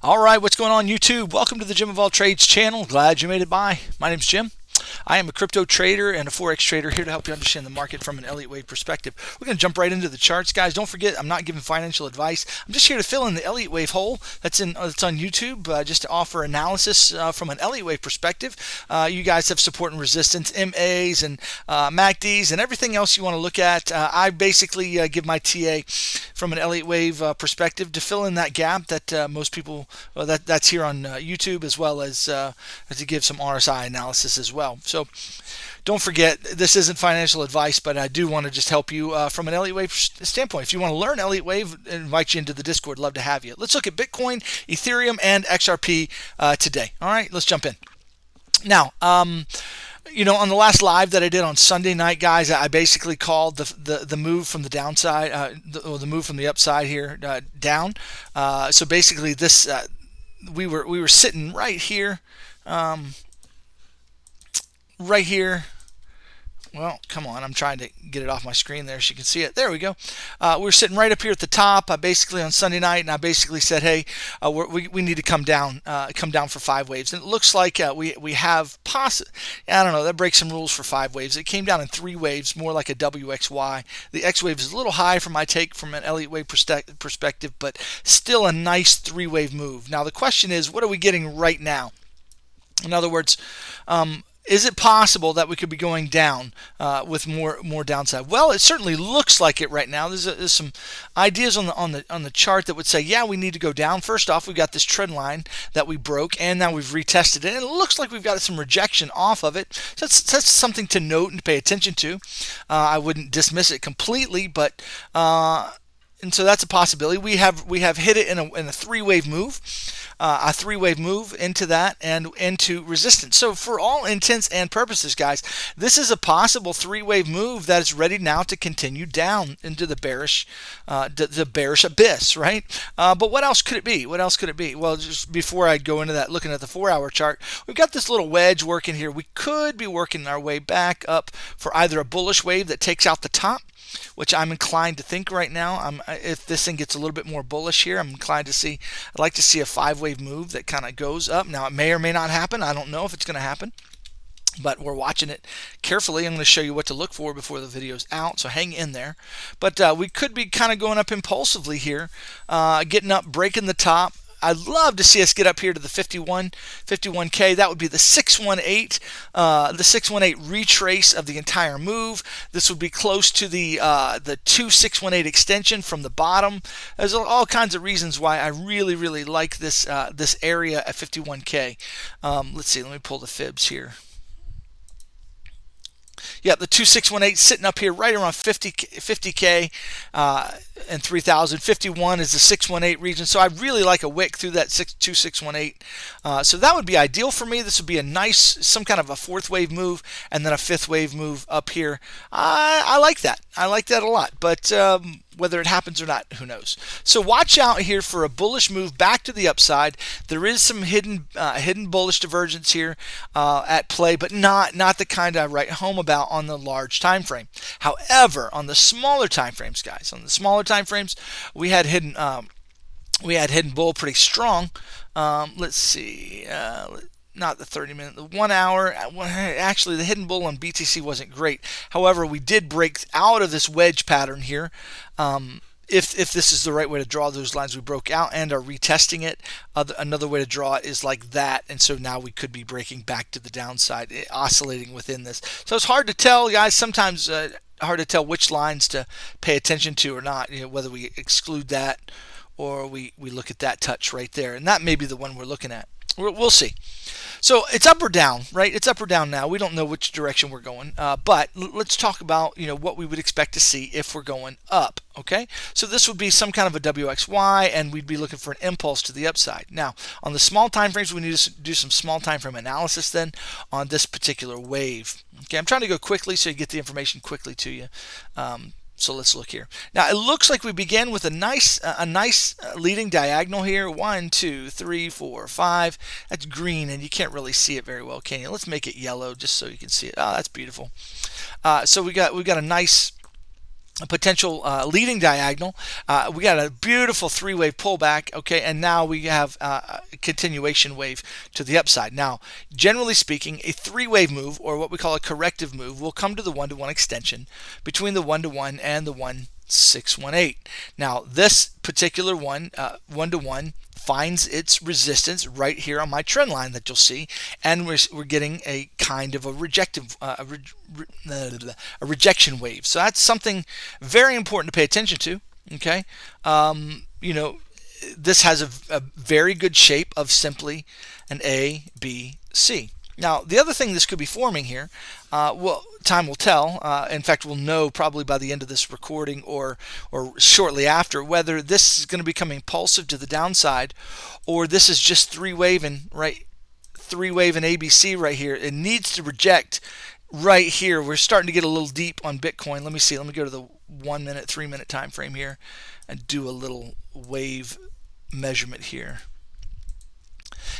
All right, what's going on YouTube? Welcome to the Jim of All Trades channel. Glad you made it by. My name's Jim. I am a crypto trader and a Forex trader here to help you understand the market from an Elliott wave perspective. We're going to jump right into the charts, guys. Don't forget, I'm not giving financial advice. I'm just here to fill in the Elliott wave hole that's on YouTube, just to offer analysis from an Elliott wave perspective. You guys have support and resistance, MAs and MACDs, and everything else you want to look at. I basically give my TA from an Elliott wave perspective to fill in that gap that most people that's here on YouTube, as well as to give some RSI analysis as well. So don't forget, this isn't financial advice, but I do want to just help you from an Elliott wave standpoint. If you want to learn Elliott wave, I invite you into the Discord. Love to have you. Let's look at Bitcoin, Ethereum, and XRP today. All right, let's jump in. Now, you know, on the last live that I did on Sunday night, guys, I basically called the move from the downside, the move from the upside here down. So basically, this we were sitting right here. Right here. Well, come on, I'm trying to get it off my screen there so you can see it. There we go. We're sitting right up here at the top, basically on Sunday night, and I basically said, hey, we need to come down for 5 waves. And it looks like we have I don't know, that breaks some rules for 5 waves. It came down in 3 waves, more like a WXY. The X wave is a little high for my take from an Elliott wave perspective, but still a nice 3-wave move. Now the question is, what are we getting right now? In other words, is it possible that we could be going down with more downside? Well, it certainly looks like it right now. There's some ideas on the chart that would say, yeah, we need to go down. First off, we've got this trend line that we broke, and now we've retested it, and it looks like we've got some rejection off of it. So that's something to note and to pay attention to. I wouldn't dismiss it completely, but and so that's a possibility. We have hit it in a 3-wave move, a 3-wave move into that and into resistance. So for all intents and purposes, guys, this is a possible 3-wave move that is ready now to continue down into the bearish abyss, right? But what else could it be? What else could it be? Well, just before I go into that, looking at the 4-hour chart, we've got this little wedge working here. We could be working our way back up for either a bullish wave that takes out the top, which I'm inclined to think right now. If this thing gets a little bit more bullish here, I'm inclined to see. I'd like to see a 5-wave move that kind of goes up. Now it may or may not happen. I don't know if it's going to happen, but we're watching it carefully. I'm going to show you what to look for before the video's out, so hang in there. But we could be kind of going up impulsively here, getting up, breaking the top. I'd love to see us get up here to the 51K. That would be the 618 retrace of the entire move. This would be close to the 2618 extension from the bottom. There's all kinds of reasons why I really like this this area at 51K. Let's see. Let me pull the fibs here. Yeah, the 2618 sitting up here right around 50K and 3,000. 51 is the 618 region, so I really like a wick through that 2618. So that would be ideal for me. This would be a nice, some kind of a 4th wave move and then a 5th wave move up here. I like that. I like that a lot, but whether it happens or not, who knows? So watch out here for a bullish move back to the upside. There is some hidden bullish divergence here at play, but not the kind I write home about on the large time frame. However, on the smaller time frames, guys, on the smaller time frames, we had hidden bull pretty strong. Let's see. Not the 30-minute, the 1 hour. Actually, the hidden bull on BTC wasn't great. However, we did break out of this wedge pattern here. If this is the right way to draw those lines, we broke out and are retesting it. Another way to draw it is like that, and so now we could be breaking back to the downside, oscillating within this. So it's hard to tell, guys. Sometimes hard to tell which lines to pay attention to or not. You know, whether we exclude that or we look at that touch right there, and that may be the one we're looking at. We'll see. So it's up or down, right? It's up or down now. We don't know which direction we're going, but let's talk about, you know, what we would expect to see if we're going up. Okay, so this would be some kind of a WXY, and we'd be looking for an impulse to the upside. Now, on the small time frames, we need to do some small time frame analysis then on this particular wave. Okay, I'm trying to go quickly so you get the information quickly to you. So let's look here. Now it looks like we begin with a nice leading diagonal here. 1, 2, 3, 4, 5. That's green, and you can't really see it very well, can you? Let's make it yellow just so you can see it. Oh, that's beautiful. So we got a nice a potential leading diagonal. We got a beautiful three-wave pullback, okay, and now we have a continuation wave to the upside. Now, generally speaking, a three-wave move, or what we call a corrective move, will come to the one-to-one extension between the 1-to-1 and the 1-618. Now, this particular one, 1-to-1, finds its resistance right here on my trend line that you'll see, and we're getting a kind of a rejection wave. So that's something very important to pay attention to. Okay, you know, this has a very good shape of simply an A, B, C. Now, the other thing this could be forming here, well, time will tell. In fact, we'll know probably by the end of this recording or shortly after whether this is going to become impulsive to the downside, or this is just three-waving ABC right here. It needs to reject right here. We're starting to get a little deep on Bitcoin. Let me see. Let me go to the 1 minute, 3 minute time frame here and do a little wave measurement here.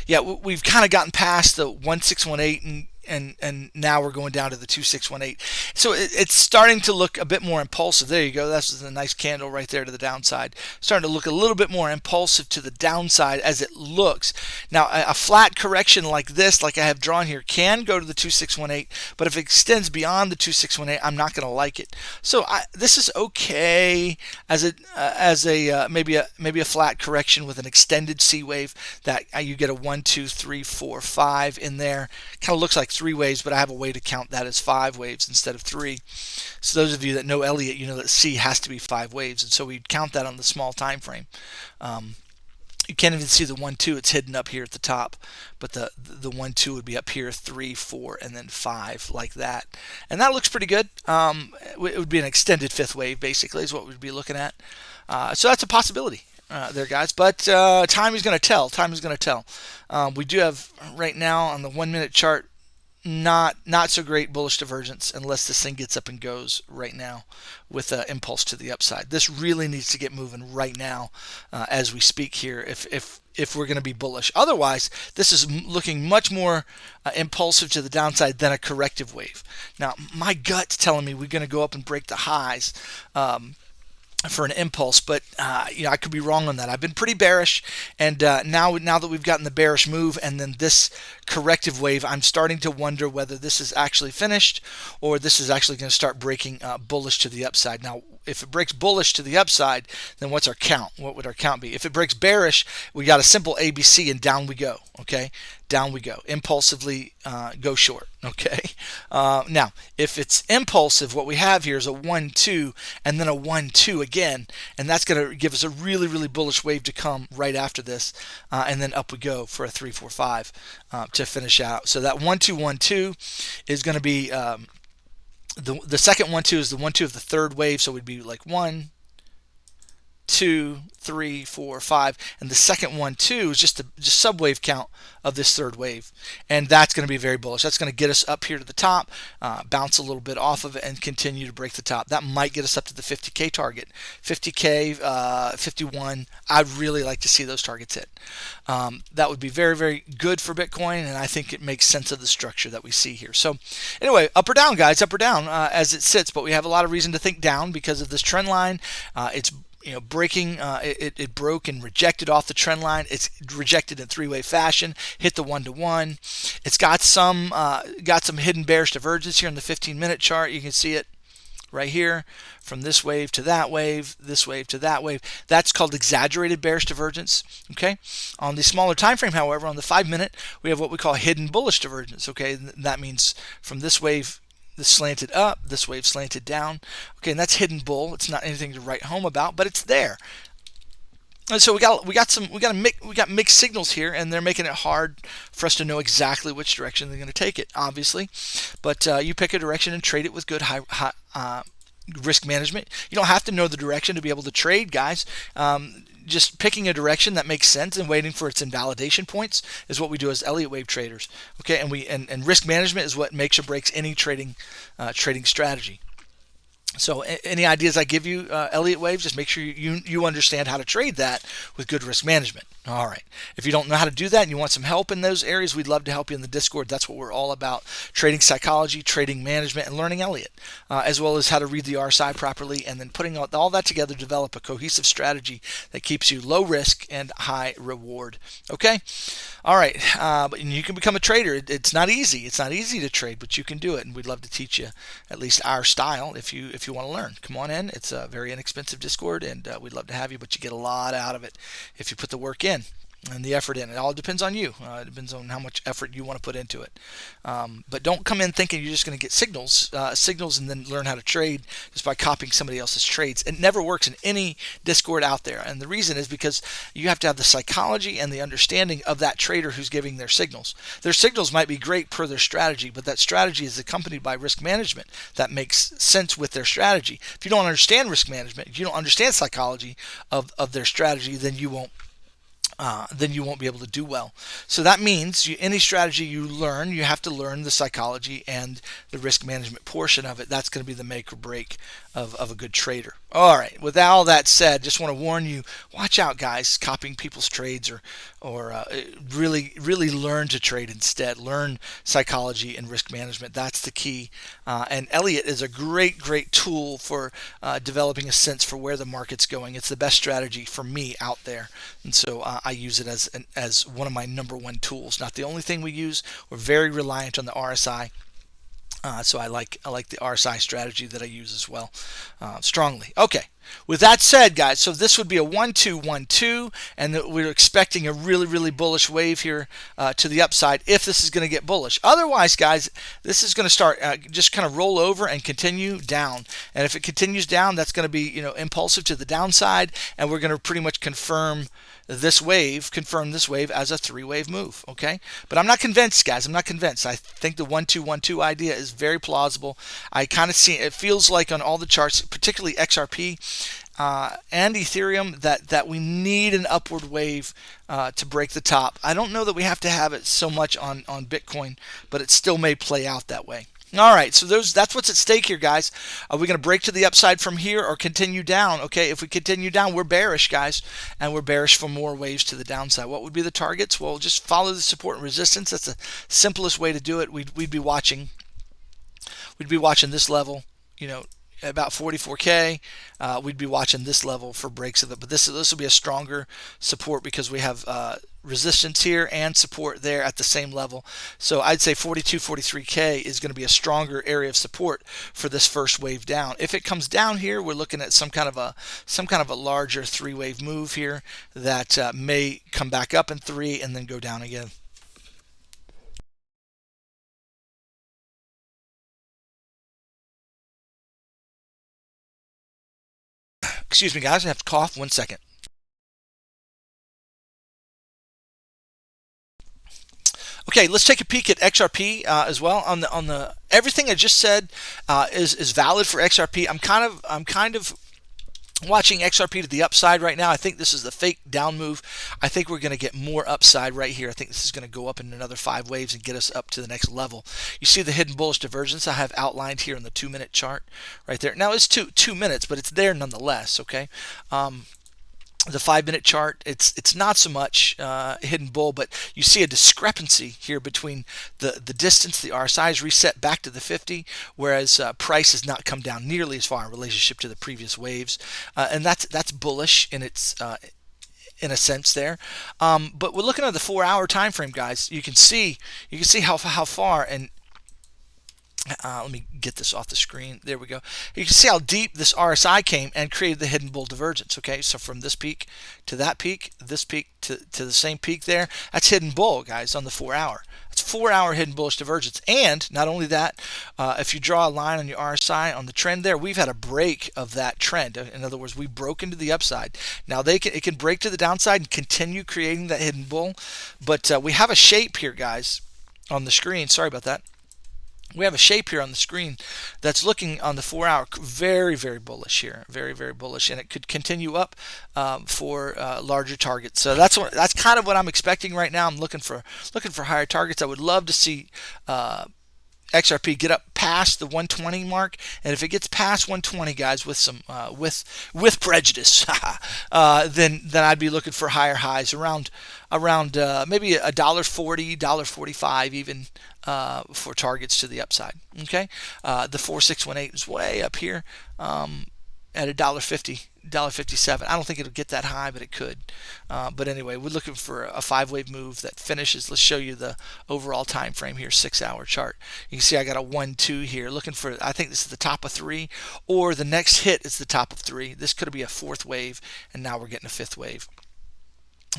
Yeah, we've kind of gotten past the 1618 and now we're going down to the 2618. So it's starting to look a bit more impulsive. There you go. That's a nice candle right there to the downside. Starting to look a little bit more impulsive to the downside as it looks. Now, a flat correction like this, like I have drawn here, can go to the 2618, but if it extends beyond the 2618, I'm not going to like it. So this is okay as a maybe a flat correction with an extended C wave that you get a 1, 2, 3, 4, 5 in there. Kind of looks like 3 waves, but I have a way to count that as 5 waves instead of 3. So those of you that know Elliott, you know that C has to be 5 waves, and so we count that on the small time frame. You can't even see the 1, 2. It's hidden up here at the top, but the 1, 2 would be up here, 3, 4, and then 5 like that, and that looks pretty good. It would be an extended 5th wave, basically, is what we'd be looking at. So that's a possibility. There, guys, but time is going to tell. Time is going to tell. We do have right now on the 1 minute chart not so great bullish divergence unless this thing gets up and goes right now with an impulse to the upside. This really needs to get moving right now as we speak here if we're going to be bullish. Otherwise, this is looking much more impulsive to the downside than a corrective wave. Now, my gut's telling me we're going to go up and break the highs for an impulse, but you know, I could be wrong on that. I've been pretty bearish, and now that we've gotten the bearish move and then this corrective wave, I'm starting to wonder whether this is actually finished or this is actually going to start breaking bullish to the upside. Now, if it breaks bullish to the upside, then what's our count? What would our count be? If it breaks bearish, we got a simple ABC and down we go. Okay, down we go. Impulsively go short. Okay. Now, if it's impulsive, what we have here is a 1, 2, and then a 1, 2 again, and that's going to give us a really, really bullish wave to come right after this, and then up we go for a 3, 4, 5 to finish out. So that 1, 2, 1, 2 is going to be the second 1, 2 is the 1, 2 of the third wave, so it would be like 1, 2, 3, 4, 5, and the second 1, 2 is just subwave count of this third wave, and that's going to be very bullish. That's going to get us up here to the top, bounce a little bit off of it, and continue to break the top. That might get us up to the 50K target, 50K, 51. I'd really like to see those targets hit. That would be very, very good for Bitcoin, and I think it makes sense of the structure that we see here. So anyway, up or down, guys, up or down as it sits, but we have a lot of reason to think down because of this trend line. It's breaking, it broke and rejected off the trend line. It's rejected in three-way fashion, hit the 1-to-1. It's got some hidden bearish divergence here in the 15-minute chart. You can see it right here from this wave to that wave, this wave to that wave. That's called exaggerated bearish divergence. Okay. On the smaller time frame, however, on the 5-minute, we have what we call hidden bullish divergence. Okay, that means from this wave, this slanted up, this wave slanted down. Okay, and that's hidden bull. It's not anything to write home about, but it's there. And so we got mixed signals here, and they're making it hard for us to know exactly which direction they're going to take it, obviously. But you pick a direction and trade it with good high risk management. You don't have to know the direction to be able to trade, guys. Just picking a direction that makes sense and waiting for its invalidation points is what we do as Elliott wave traders. Okay, and risk management is what makes or breaks any trading strategy. So any ideas I give you, Elliott Wave, just make sure you understand how to trade that with good risk management. All right. If you don't know how to do that and you want some help in those areas, we'd love to help you in the Discord. That's what we're all about: trading psychology, trading management, and learning Elliott, as well as how to read the RSI properly, and then putting all that together, develop a cohesive strategy that keeps you low risk and high reward. Okay. All right. But you can become a trader. It's not easy. It's not easy to trade, but you can do it, and we'd love to teach you at least our style if you want to learn. Come on in. It's a very inexpensive Discord, and we'd love to have you, but you get a lot out of it if you put the work in and the effort in. It all depends on you. It depends on how much effort you want to put into it. But don't come in thinking you're just going to get signals, and then learn how to trade just by copying somebody else's trades. It never works in any Discord out there, and the reason is because you have to have the psychology and the understanding of that trader who's giving their signals. Their signals might be great per their strategy, but that strategy is accompanied by risk management that makes sense with their strategy. If you don't understand risk management, if you don't understand psychology of their strategy, then you won't be able to do well. So that means any strategy you learn, you have to learn the psychology and the risk management portion of it. That's going to be the make or break of a good trader. All right. With all that said, just want to warn you: watch out, guys, copying people's trades, or really learn to trade instead. Learn psychology and risk management. That's the key. And Elliott is a great tool for developing a sense for where the market's going. It's the best strategy for me out there, and so I use it as one of my number one tools. Not the only thing we use. We're very reliant on the RSI. So I like the RSI strategy that I use as well, strongly. Okay. With that said, guys, so this would be a 1-2-1-2, and we're expecting a really bullish wave here to the upside if this is going to get bullish. Otherwise, guys, this is going to start just kind of roll over and continue down. And if it continues down, that's going to be impulsive to the downside, and we're going to pretty much confirm this wave as a three-wave move. Okay, but I'm not convinced, guys. I'm not convinced. I think the 1-2-1-2 idea is very plausible. I kind of see it feels like on all the charts, particularly XRP and Ethereum, that we need an upward wave to break the top. I don't know that we have to have it so much on Bitcoin, but it still may play out that way. All right, so that's what's at stake here, guys. Are we going to break to the upside from here or continue down? Okay, if we continue down, we're bearish, guys, and we're bearish for more waves to the downside. What would be the targets? Well, just follow the support and resistance. That's the simplest way to do it. We'd be watching this level, about 44K. We'd be watching this level for breaks of it, but this will be a stronger support because we have resistance here and support there at the same level. So I'd say 42, 43K is going to be a stronger area of support for this first wave down. If it comes down here, we're looking at some kind of a larger three-wave move here that may come back up in three and then go down again. Excuse me, guys, I have to cough 1 second. Okay, let's take a peek at XRP as well. On the everything I just said is valid for XRP. I'm kind of watching XRP to the upside right now. I think this is the fake down move. I think we're going to get more upside right here. I think this is going to go up in another 5 waves and get us up to the next level. You see the hidden bullish divergence I have outlined here in the 2-minute chart right there. Now it's two minutes, but it's there nonetheless. Okay. The 5-minute chart, it's not so much hidden bull, but you see a discrepancy here between the distance. The RSI is reset back to the 50, whereas price has not come down nearly as far in relationship to the previous waves, and that's bullish in its in a sense there. But we're looking at the 4-hour time frame, guys. You can see how far, and let me get this off the screen. There we go. You can see how deep this RSI came and created the hidden bull divergence. Okay, so from this peak to that peak, this peak to the same peak there, that's hidden bull, guys, on the 4-hour. That's 4-hour hidden bullish divergence. And not only that, if you draw a line on your RSI on the trend there, we've had a break of that trend. In other words, we broke into the upside. Now it can break to the downside and continue creating that hidden bull, but we have a shape here, guys, on the screen. Sorry about that. We have a shape here on the screen that's looking on the 4-hour very bullish here, very bullish, and it could continue up for larger targets. So that's kind of what I'm expecting right now. I'm looking for higher targets. I would love to see XRP get up past the 120 mark, and if it gets past 120, guys, with some with prejudice, then I'd be looking for higher highs around maybe $1.40, $1.45 even for targets to the upside. Okay, the 4618 is way up here at $1.50. $1.57. I don't think it'll get that high, but it could. But anyway, we're looking for a 5-wave move that finishes. Let's show you the overall time frame here, 6-hour chart. You can see I got a 1-2 here. Looking for, I think this is the top of 3, or the next hit is the top of 3. This could be a 4th wave, and now we're getting a 5th wave.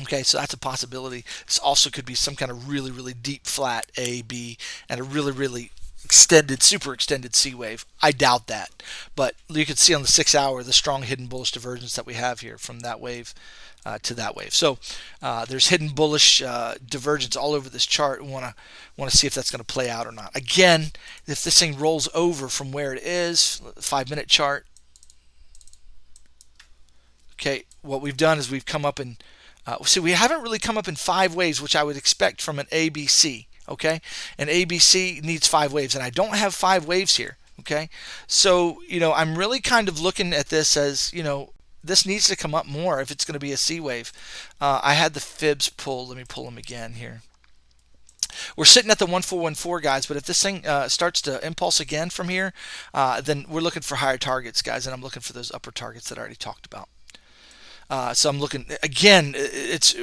Okay, so that's a possibility. This also could be some kind of really, really deep flat A, B, and a really, really extended, super extended C wave. I doubt that, but you can see on the 6-hour the strong hidden bullish divergence that we have here from that wave to that wave. So there's hidden bullish divergence all over this chart. We want to see if that's going to play out or not. Again, if this thing rolls over from where it is, 5-minute chart. Okay, what we've done is we've come up and see, we haven't really come up in 5 waves, which I would expect from an ABC. Okay, an ABC needs 5 waves, and I don't have 5 waves here. Okay, so I'm really kind of looking at this as this needs to come up more if it's going to be a C wave. I had the fibs pulled. Let me pull them again here. We're sitting at the 1414, guys, but if this thing starts to impulse again from here, then we're looking for higher targets, guys, and I'm looking for those upper targets that I already talked about. So I'm looking again. It's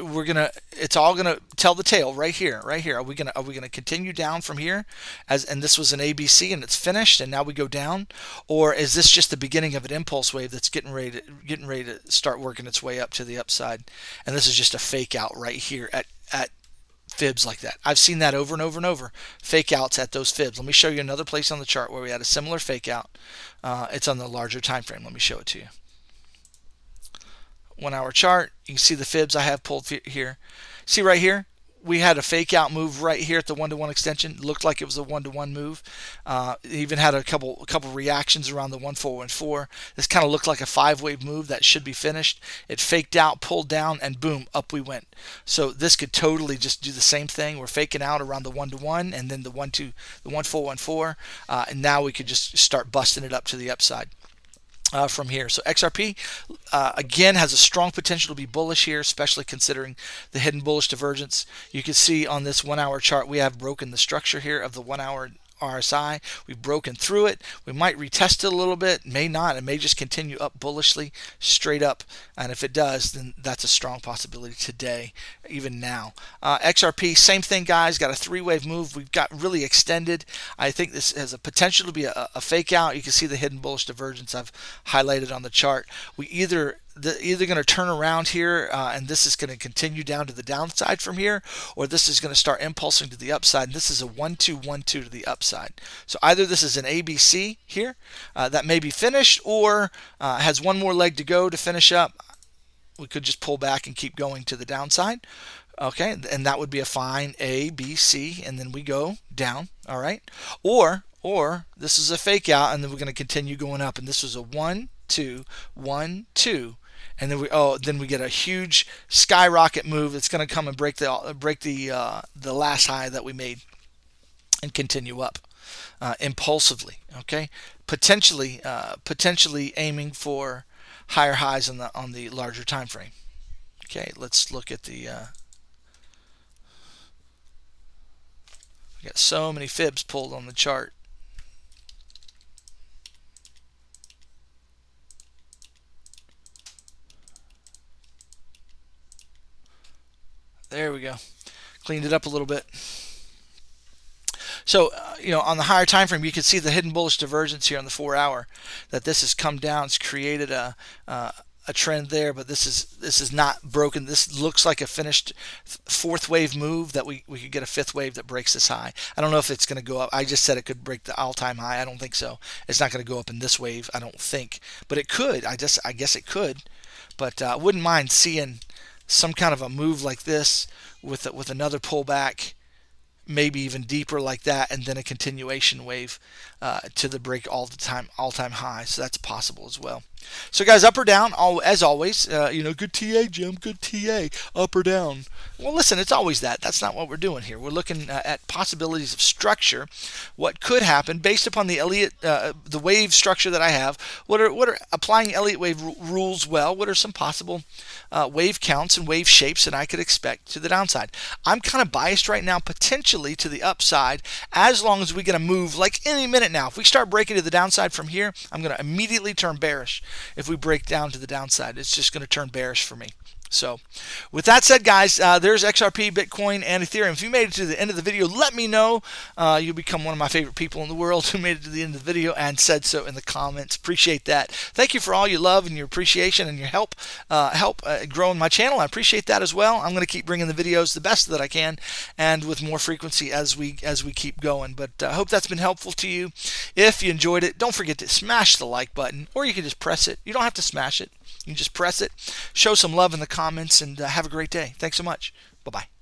all gonna tell the tale right here. Are we gonna continue down from here, and this was an ABC and it's finished, and now we go down, or is this just the beginning of an impulse wave that's getting ready to start working its way up to the upside, and this is just a fake out right here at fibs like that. I've seen that over and over and over. Fake outs at those fibs. Let me show you another place on the chart where we had a similar fake out. It's on the larger time frame. Let me show it to you. 1-hour chart. You can see the fibs I have pulled here. See right here, we had a fake out move right here at the 1-to-1 extension. It looked like it was a 1-to-1 move. Even had a couple reactions around the 1414. This kind of looked like a 5-wave move that should be finished. It faked out, pulled down, and boom, up we went. So this could totally just do the same thing. We're faking out around the 1-to-1 and then the 1414, and now we could just start busting it up to the upside. From here. So XRP again has a strong potential to be bullish here, especially considering the hidden bullish divergence. You can see on this 1-hour chart we have broken the structure here of the 1-hour RSI. We've broken through it. We might retest it a little bit, may not. It may just continue up bullishly straight up, and if it does, then that's a strong possibility today, even now. XRP, same thing, guys. Got a 3-wave move. We've got really extended. I think this has a potential to be a fake out. You can see the hidden bullish divergence I've highlighted on the chart. We either going to turn around here and this is going to continue down to the downside from here, or this is going to start impulsing to the upside, and this is a 1-2-1-2 to the upside. So either this is an ABC here that may be finished, or has one more leg to go to finish up. We could just pull back and keep going to the downside. Okay, and that would be a fine A, B, C, and then we go down. All right, or this is a fake out, and then we're going to continue going up, and this was a 1-2-1-2. And then we get a huge skyrocket move that's going to come and break the last high that we made and continue up impulsively. Okay, potentially aiming for higher highs on the larger time frame. Okay, let's look at the. We got so many fibs pulled on the chart. There we go. Cleaned it up a little bit. So, on the higher time frame, you can see the hidden bullish divergence here on the 4-hour. That this has come down. It's created a trend there, but this is not broken. This looks like a finished 4th wave move that we could get a 5th wave that breaks this high. I don't know if it's going to go up. I just said it could break the all-time high. I don't think so. It's not going to go up in this wave, I don't think, but it could. I guess it could, but I wouldn't mind seeing some kind of a move like this with another pullback, maybe even deeper like that, and then a continuation wave to the break all-time high. So that's possible as well. So guys, up or down, as always, good TA, Jim, good TA, up or down. Well, listen, it's always that. That's not what we're doing here. We're looking at possibilities of structure, what could happen based upon the Elliott, the wave structure that I have. What are applying Elliott wave rules well? What are some possible wave counts and wave shapes that I could expect to the downside? I'm kind of biased right now, potentially to the upside, as long as we get a move like any minute now. If we start breaking to the downside from here, I'm going to immediately turn bearish. If we break down to the downside, it's just going to turn bearish for me. So with that said, guys, there's XRP, Bitcoin, and Ethereum. If you made it to the end of the video, let me know. You'll become one of my favorite people in the world who made it to the end of the video and said so in the comments. Appreciate that. Thank you for all your love and your appreciation and your help growing my channel. I appreciate that as well. I'm going to keep bringing the videos the best that I can and with more frequency as we keep going. But I hope that's been helpful to you. If you enjoyed it, don't forget to smash the like button, or you can just press it. You don't have to smash it. You can just press it, show some love in the comments, and have a great day. Thanks so much. Bye-bye.